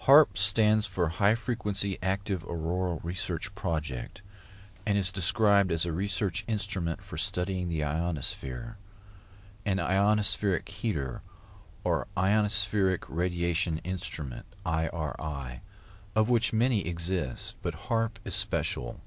HAARP stands for High Frequency Active Auroral Research Project and is described as a research instrument for studying the ionosphere, an ionospheric heater, or ionospheric radiation instrument, IRI, of which many exist, but HAARP is special.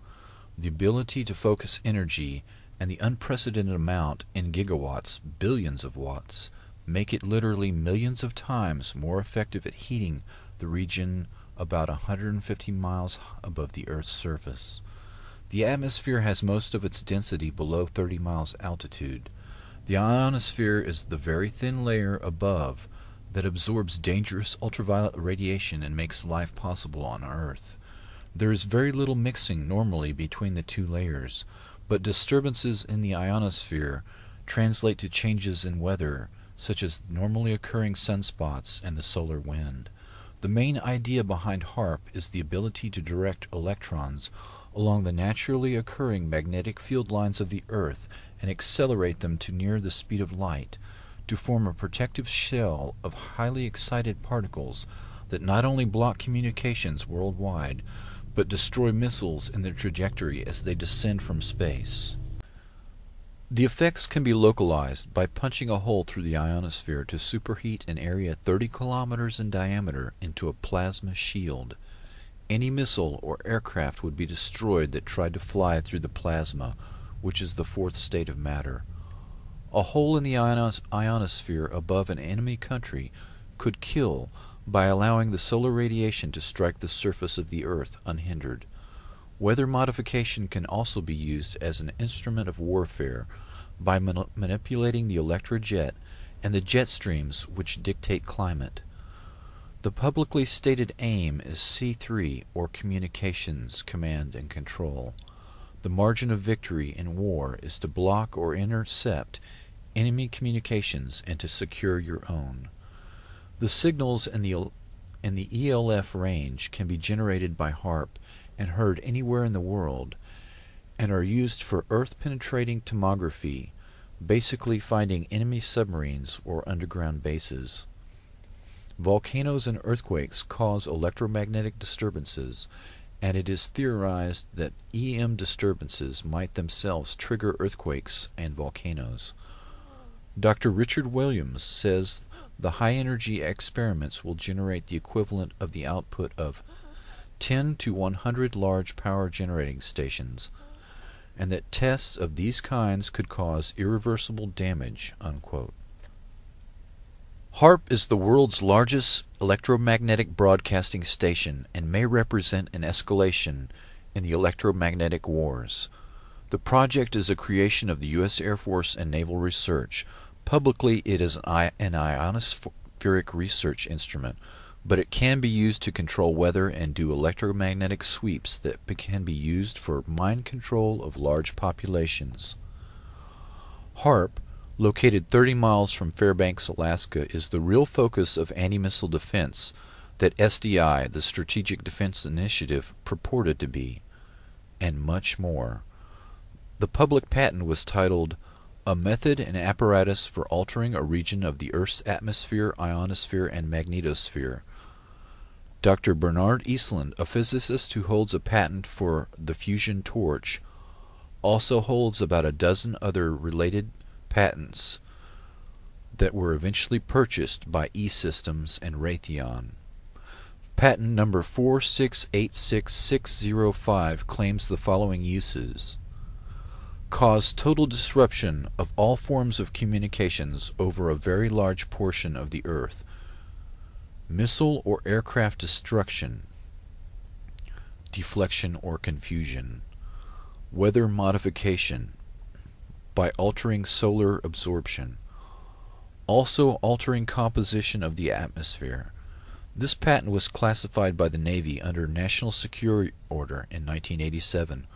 The ability to focus energy and the unprecedented amount in gigawatts, billions of watts, make it literally millions of times more effective at heating the region about 150 miles above the Earth's surface. The atmosphere has most of its density below 30 miles altitude. The ionosphere is the very thin layer above that absorbs dangerous ultraviolet radiation and makes life possible on Earth. There is very little mixing normally between the two layers, but disturbances in the ionosphere translate to changes in weather, such as normally occurring sunspots and the solar wind. The main idea behind HAARP is the ability to direct electrons along the naturally occurring magnetic field lines of the Earth and accelerate them to near the speed of light, to form a protective shell of highly excited particles that not only block communications worldwide, but destroy missiles in their trajectory as they descend from space. The effects can be localized by punching a hole through the ionosphere to superheat an area 30 kilometers in diameter into a plasma shield. Any missile or aircraft would be destroyed that tried to fly through the plasma, which is the fourth state of matter. A hole in the ionosphere above an enemy country could kill by allowing the solar radiation to strike the surface of the Earth unhindered. Weather modification can also be used as an instrument of warfare by manipulating the electrojet and the jet streams which dictate climate. The publicly stated aim is C3, or Communications, Command, and Control. The margin of victory in war is to block or intercept enemy communications and to secure your own. The signals in the ELF range can be generated by HAARP and heard anywhere in the world, and are used for Earth-penetrating tomography, basically finding enemy submarines or underground bases. Volcanoes and earthquakes cause electromagnetic disturbances, and it is theorized that EM disturbances might themselves trigger earthquakes and volcanoes. Dr. Richard Williams says the high-energy experiments will generate the equivalent of the output of 10 to 100 large power generating stations, and that tests of these kinds could cause irreversible damage, unquote. HAARP is the world's largest electromagnetic broadcasting station and may represent an escalation in the electromagnetic wars. The project is a creation of the U.S. Air Force and Naval Research. Publicly, it is an ionospheric research instrument, but it can be used to control weather and do electromagnetic sweeps that can be used for mind control of large populations. HAARP, located 30 miles from Fairbanks, Alaska, is the real focus of anti-missile defense that SDI, the Strategic Defense Initiative, purported to be, and much more. The public patent was titled A Method and Apparatus for Altering a Region of the Earth's Atmosphere, Ionosphere, and Magnetosphere. Dr. Bernard Eastland, a physicist who holds a patent for the fusion torch, also holds about a dozen other related patents that were eventually purchased by E-Systems and Raytheon. Patent number 4686605 claims the following uses: cause total disruption of all forms of communications over a very large portion of the Earth, missile or aircraft destruction, deflection or confusion, weather modification by altering solar absorption, also altering composition of the atmosphere. This patent was classified by the Navy under National Security Order in 1987,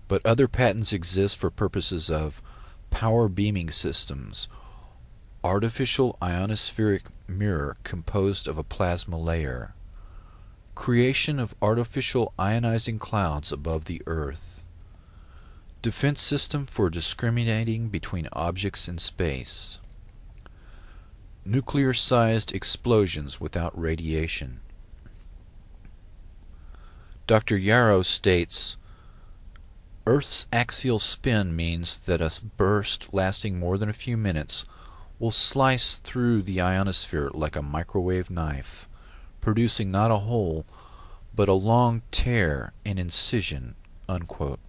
but other patents exist for purposes of power beaming systems, artificial ionospheric mirror composed of a plasma layer, creation of artificial ionizing clouds above the Earth, defense system for discriminating between objects in space, nuclear-sized explosions without radiation, Dr. Yarrow states, Earth's axial spin means that a burst lasting more than a few minutes will slice through the ionosphere like a microwave knife, producing not a hole, but a long tear and incision." Unquote.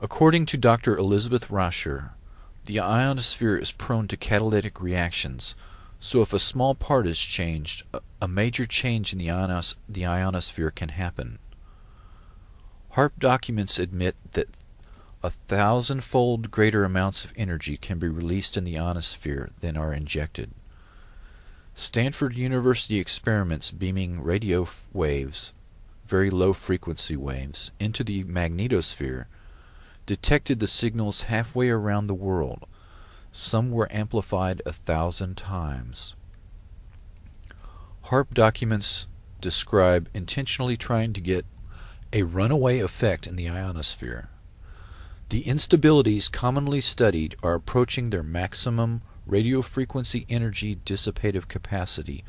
According to Dr. Elizabeth Rascher, the ionosphere is prone to catalytic reactions, so if a small part is changed, a major change in the ionosphere can happen. HAARP documents admit that 1,000-fold greater amounts of energy can be released in the ionosphere than are injected. Stanford University experiments beaming radio waves, very low frequency waves, into the magnetosphere detected the signals halfway around the world. Some were amplified 1,000 times. HAARP documents describe intentionally trying to get a runaway effect in the ionosphere. The instabilities commonly studied are approaching their maximum radio frequency energy dissipative capacity,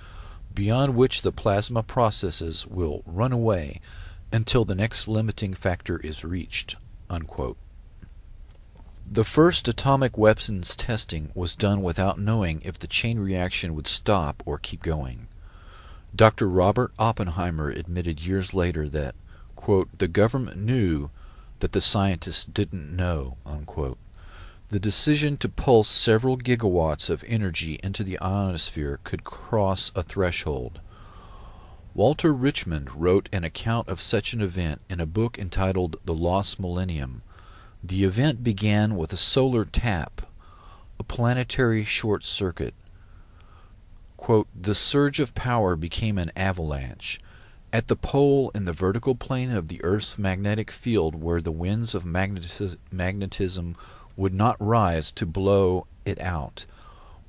beyond which the plasma processes will run away until the next limiting factor is reached. Unquote. The first atomic weapons testing was done without knowing if the chain reaction would stop or keep going. Dr. Robert Oppenheimer admitted years later that, quote, "the government knew that the scientists didn't know." Unquote. The decision to pulse several gigawatts of energy into the ionosphere could cross a threshold. Walter Richmond wrote an account of such an event in a book entitled The Lost Millennium. The event began with a solar tap, a planetary short circuit. Quote, "the surge of power became an avalanche. At the pole in the vertical plane of the Earth's magnetic field where the winds of magnetism would not rise to blow it out,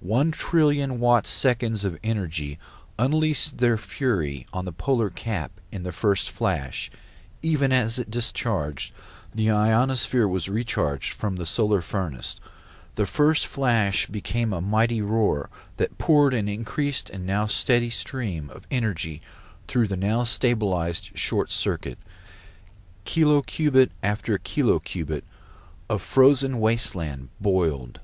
1 trillion watt-seconds of energy unleashed their fury on the polar cap in the first flash. Even as it discharged, the ionosphere was recharged from the solar furnace. The first flash became a mighty roar that poured an increased and now steady stream of energy through the now stabilized short circuit. Kilocubit after kilocubit of frozen wasteland boiled.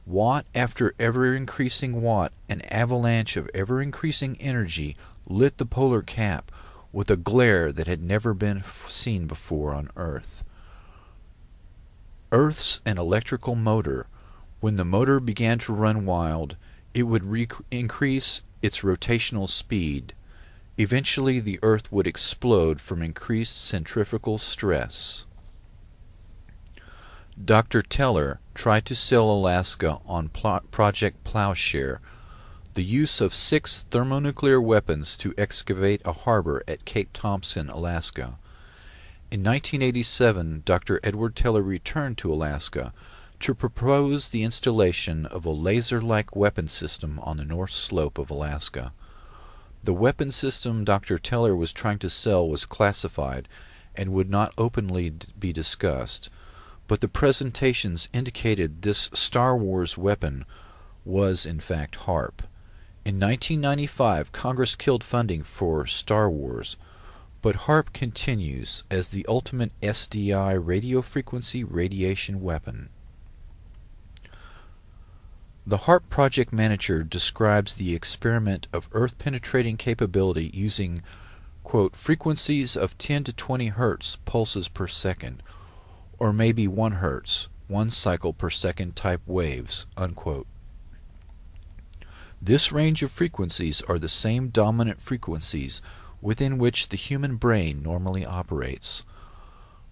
Watt after ever-increasing watt, an avalanche of ever-increasing energy lit the polar cap with a glare that had never been seen before on Earth. Earth's an electrical motor. When the motor began to run wild, it would increase its rotational speed. Eventually the Earth would explode from increased centrifugal stress." Dr. Teller tried to sell Alaska on Project Plowshare, the use of 6 thermonuclear weapons to excavate a harbor at Cape Thompson, Alaska. In 1987, Dr. Edward Teller returned to Alaska to propose the installation of a laser-like weapon system on the north slope of Alaska. The weapon system Dr. Teller was trying to sell was classified and would not openly be discussed, but the presentations indicated this Star Wars weapon was in fact HAARP. In 1995, Congress killed funding for Star Wars, but HAARP continues as the ultimate SDI radio frequency radiation weapon. The HAARP project manager describes the experiment of Earth-penetrating capability using, quote, "frequencies of 10 to 20 Hertz pulses per second, or maybe 1 Hertz, 1 cycle per second type waves." Unquote. This range of frequencies are the same dominant frequencies within which the human brain normally operates.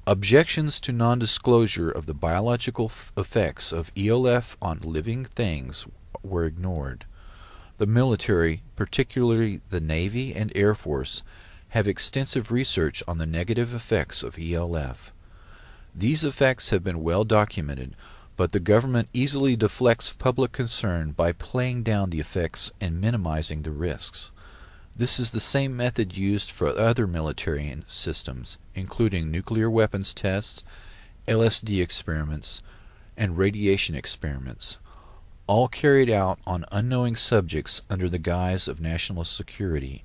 Objections to non-disclosure of the biological effects of ELF on living things were ignored. The military, particularly the Navy and Air Force, have extensive research on the negative effects of ELF. These effects have been well documented, but the government easily deflects public concern by playing down the effects and minimizing the risks. This is the same method used for other military systems, including nuclear weapons tests, LSD experiments, and radiation experiments, all carried out on unknowing subjects under the guise of national security.